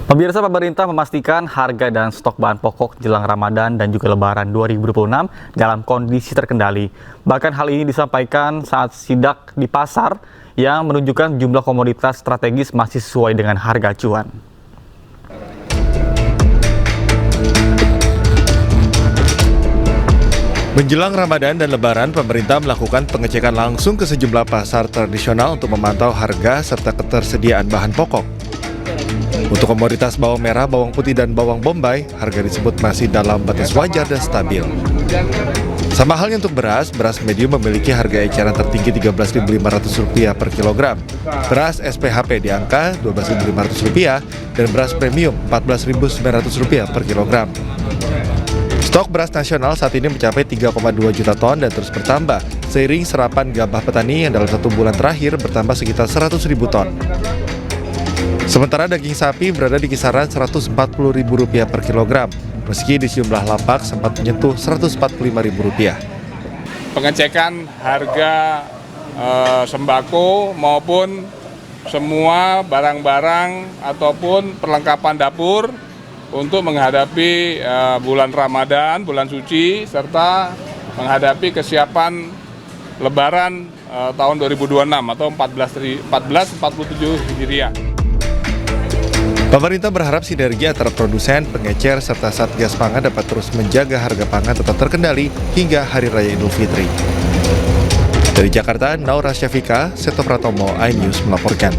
Pemirsa, pemerintah memastikan harga dan stok bahan pokok jelang Ramadan dan juga Lebaran 2026 dalam kondisi terkendali. Bahkan hal ini disampaikan saat sidak di pasar yang menunjukkan jumlah komoditas strategis masih sesuai dengan harga acuan. Menjelang Ramadan dan Lebaran, pemerintah melakukan pengecekan langsung ke sejumlah pasar tradisional untuk memantau harga serta ketersediaan bahan pokok. Untuk komoditas bawang merah, bawang putih, dan bawang bombay, harga disebut masih dalam batas wajar dan stabil. Sama halnya untuk beras medium memiliki harga eceran tertinggi Rp13.500 per kilogram. Beras SPHP di angka Rp12.500 dan beras premium Rp14.900 per kilogram. Stok beras nasional saat ini mencapai 3,2 juta ton dan terus bertambah, seiring serapan gabah petani yang dalam 1 bulan terakhir bertambah sekitar 100.000 ton. Sementara daging sapi berada di kisaran Rp140.000 per kilogram, meski di sejumlah lapak sempat menyentuh Rp145.000. Pengecekan harga sembako maupun semua barang-barang ataupun perlengkapan dapur untuk menghadapi bulan Ramadan, bulan suci, serta menghadapi kesiapan Lebaran tahun 2026 atau 1447 Hijriah. Pemerintah berharap sinergi antara produsen, pengecer, serta Satgas Pangan dapat terus menjaga harga pangan tetap terkendali hingga Hari Raya Idul Fitri. Dari Jakarta, Naura Syafika, Seto Pratomo, iNews melaporkan.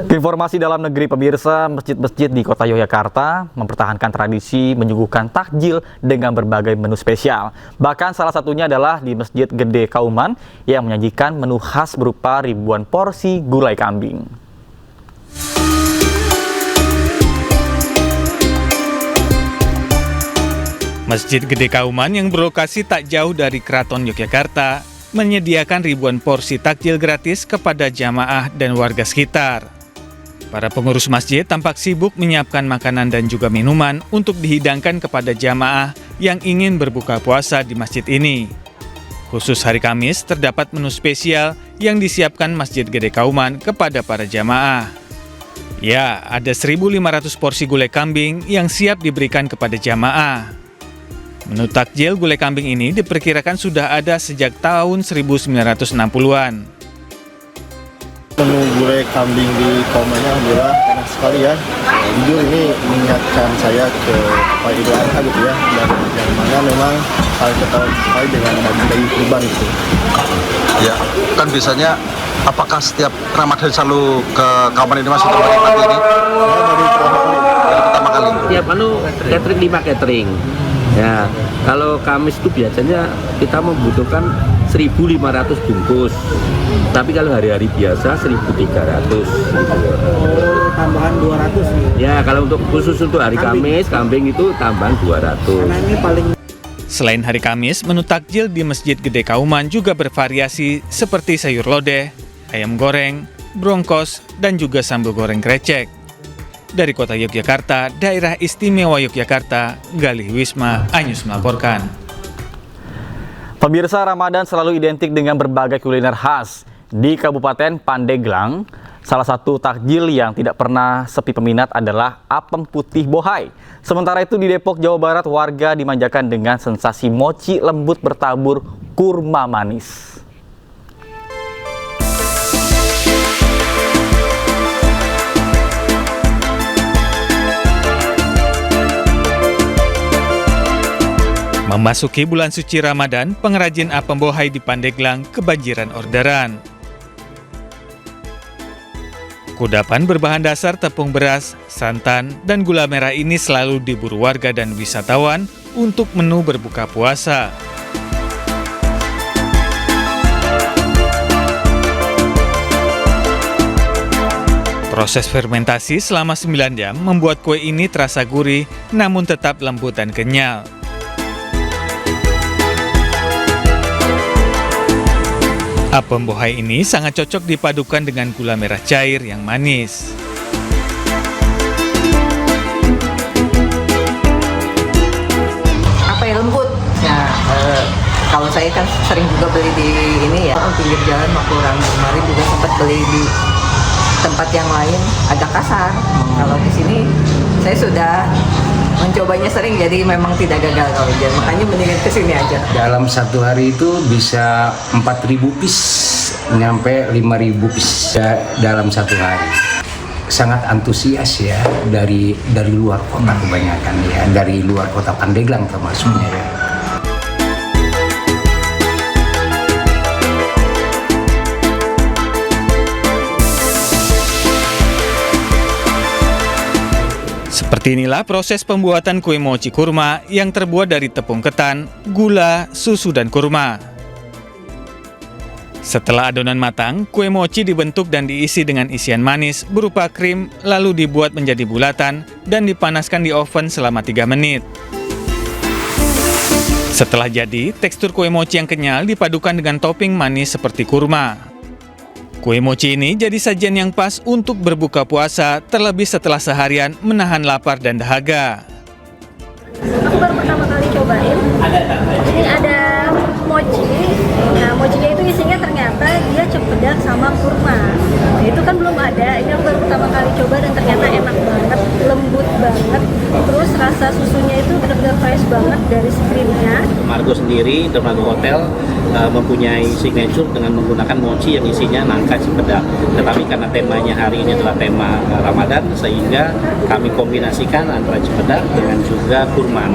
Informasi dalam negeri, pemirsa, masjid-masjid di kota Yogyakarta mempertahankan tradisi menyuguhkan takjil dengan berbagai menu spesial. Bahkan salah satunya adalah di Masjid Gede Kauman yang menyajikan menu khas berupa ribuan porsi gulai kambing. Masjid Gede Kauman yang berlokasi tak jauh dari Keraton Yogyakarta menyediakan ribuan porsi takjil gratis kepada jamaah dan warga sekitar. Para pengurus masjid tampak sibuk menyiapkan makanan dan juga minuman untuk dihidangkan kepada jamaah yang ingin berbuka puasa di masjid ini. Khusus hari Kamis terdapat menu spesial yang disiapkan Masjid Gede Kauman kepada para jamaah. Ya, ada 1.500 porsi gulai kambing yang siap diberikan kepada jamaah. Menu takjil gulai kambing ini diperkirakan sudah ada sejak tahun 1960-an. Menu gulai kambing di Kaumannya alhamdulillah enak sekali ya. Jujur ini mengingatkan saya ke Idul Adha gitu ya. Dan yang mana memang hal kita sekali dengan daging kurban gitu. Ya, kan biasanya apakah setiap Ramadan selalu ke Kauman ini Mas untuk pagi ini? Ya, dari Pertama kali. Tiap catering 5 catering. Ya, kalau Kamis itu biasanya kita membutuhkan 1.500 bungkus. Tapi kalau hari-hari biasa 1.300. Tambahan 200 ya. Kalau untuk khusus untuk hari Kamis, kambing itu tambahan 200. Karena ini paling. Selain hari Kamis, menu takjil di Masjid Gede Kauman juga bervariasi seperti sayur lodeh, ayam goreng, brongkos, dan juga sambal goreng krecek. Dari kota Yogyakarta, Daerah Istimewa Yogyakarta, Galih Wisma, iNews melaporkan. Pemirsa, Ramadan selalu identik dengan berbagai kuliner khas. Di Kabupaten Pandeglang, salah satu takjil yang tidak pernah sepi peminat adalah apem putih bohai. Sementara itu di Depok, Jawa Barat, warga dimanjakan dengan sensasi mochi lembut bertabur kurma manis. Memasuki bulan suci Ramadan, pengrajin apem bohai di Pandeglang kebanjiran orderan. Kudapan berbahan dasar tepung beras, santan, dan gula merah ini selalu diburu warga dan wisatawan untuk menu berbuka puasa. Proses fermentasi selama 9 jam membuat kue ini terasa gurih namun tetap lembut dan kenyal. Apem bohai ini sangat cocok dipadukan dengan gula merah cair yang manis. Apa yang lembut? Nah, kalau saya kan sering juga beli di ini ya, pinggir jalan waktu orang kemarin juga sempat beli di tempat yang lain agak kasar. Kalau di sini saya sudah mencobanya sering, jadi memang tidak gagal kalau hujan. Makanya mendingan ke sini aja. Dalam satu hari itu bisa 4.000 piece, nyampe 5.000 piece dalam satu hari. Sangat antusias ya dari luar kota kebanyakan ya, dari luar kota Pandeglang termasuknya ya. Seperti inilah proses pembuatan kue mochi kurma yang terbuat dari tepung ketan, gula, susu, dan kurma. Setelah adonan matang, kue mochi dibentuk dan diisi dengan isian manis berupa krim, lalu dibuat menjadi bulatan dan dipanaskan di oven selama 3 menit. Setelah jadi, tekstur kue mochi yang kenyal dipadukan dengan topping manis seperti kurma. Kue mochi ini jadi sajian yang pas untuk berbuka puasa, terlebih setelah seharian menahan lapar dan dahaga. Aku baru pertama kali cobain. Ini ada mochi. Nah, mochinya itu isinya ternyata dia cempedak sama kurma. Nah, itu kan belum ada. Ini aku baru pertama kali coba dan ternyata enak banget, lembut banget. Terus rasa susunya itu benar-benar fresh banget dari krimnya. Margo sendiri, Dermago Hotel mempunyai signature dengan menggunakan mochi yang isinya nangka cempedak. Tetapi karena temanya hari ini adalah tema Ramadan, sehingga kami kombinasikan antara cempedak dengan juga kurma.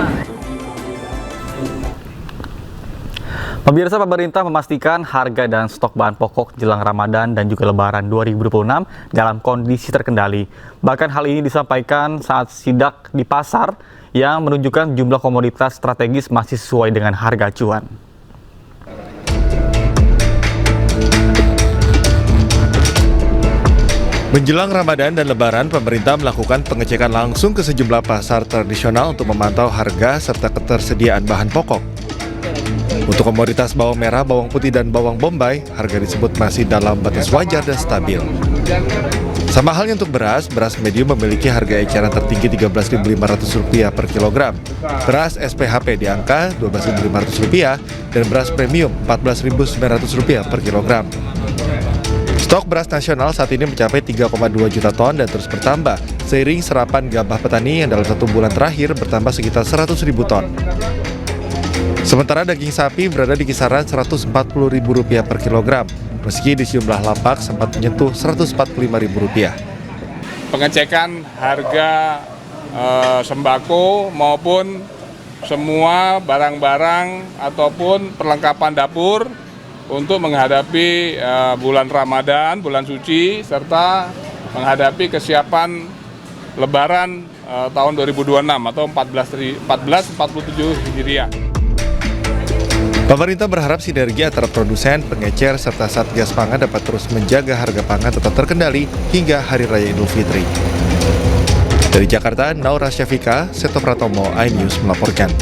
Pemirsa, pemerintah memastikan harga dan stok bahan pokok jelang Ramadan dan juga Lebaran 2026 dalam kondisi terkendali. Bahkan hal ini disampaikan saat sidak di pasar yang menunjukkan jumlah komoditas strategis masih sesuai dengan harga acuan. Menjelang Ramadan dan Lebaran, pemerintah melakukan pengecekan langsung ke sejumlah pasar tradisional untuk memantau harga serta ketersediaan bahan pokok. Untuk komoditas bawang merah, bawang putih, dan bawang bombay, harga disebut masih dalam batas wajar dan stabil. Sama halnya untuk beras, beras medium memiliki harga eceran tertinggi Rp13.500 per kilogram. Beras SPHP di angka Rp12.500 dan beras premium Rp14.900 per kilogram. Stok beras nasional saat ini mencapai 3,2 juta ton dan terus bertambah, seiring serapan gabah petani yang dalam 1 bulan terakhir bertambah sekitar 100.000 ton. Sementara daging sapi berada di kisaran Rp140.000 per kilogram, meski di sejumlah lapak sempat menyentuh Rp145.000. Pengecekan harga sembako maupun semua barang-barang ataupun perlengkapan dapur untuk menghadapi bulan Ramadan, bulan suci, serta menghadapi kesiapan Lebaran tahun 2026 atau 1447 Hijriah. Pemerintah berharap sinergi antara produsen, pengecer, serta Satgas Pangan dapat terus menjaga harga pangan tetap terkendali hingga Hari Raya Idul Fitri. Dari Jakarta, Naura Syafika, Seto Pratomo, iNews melaporkan.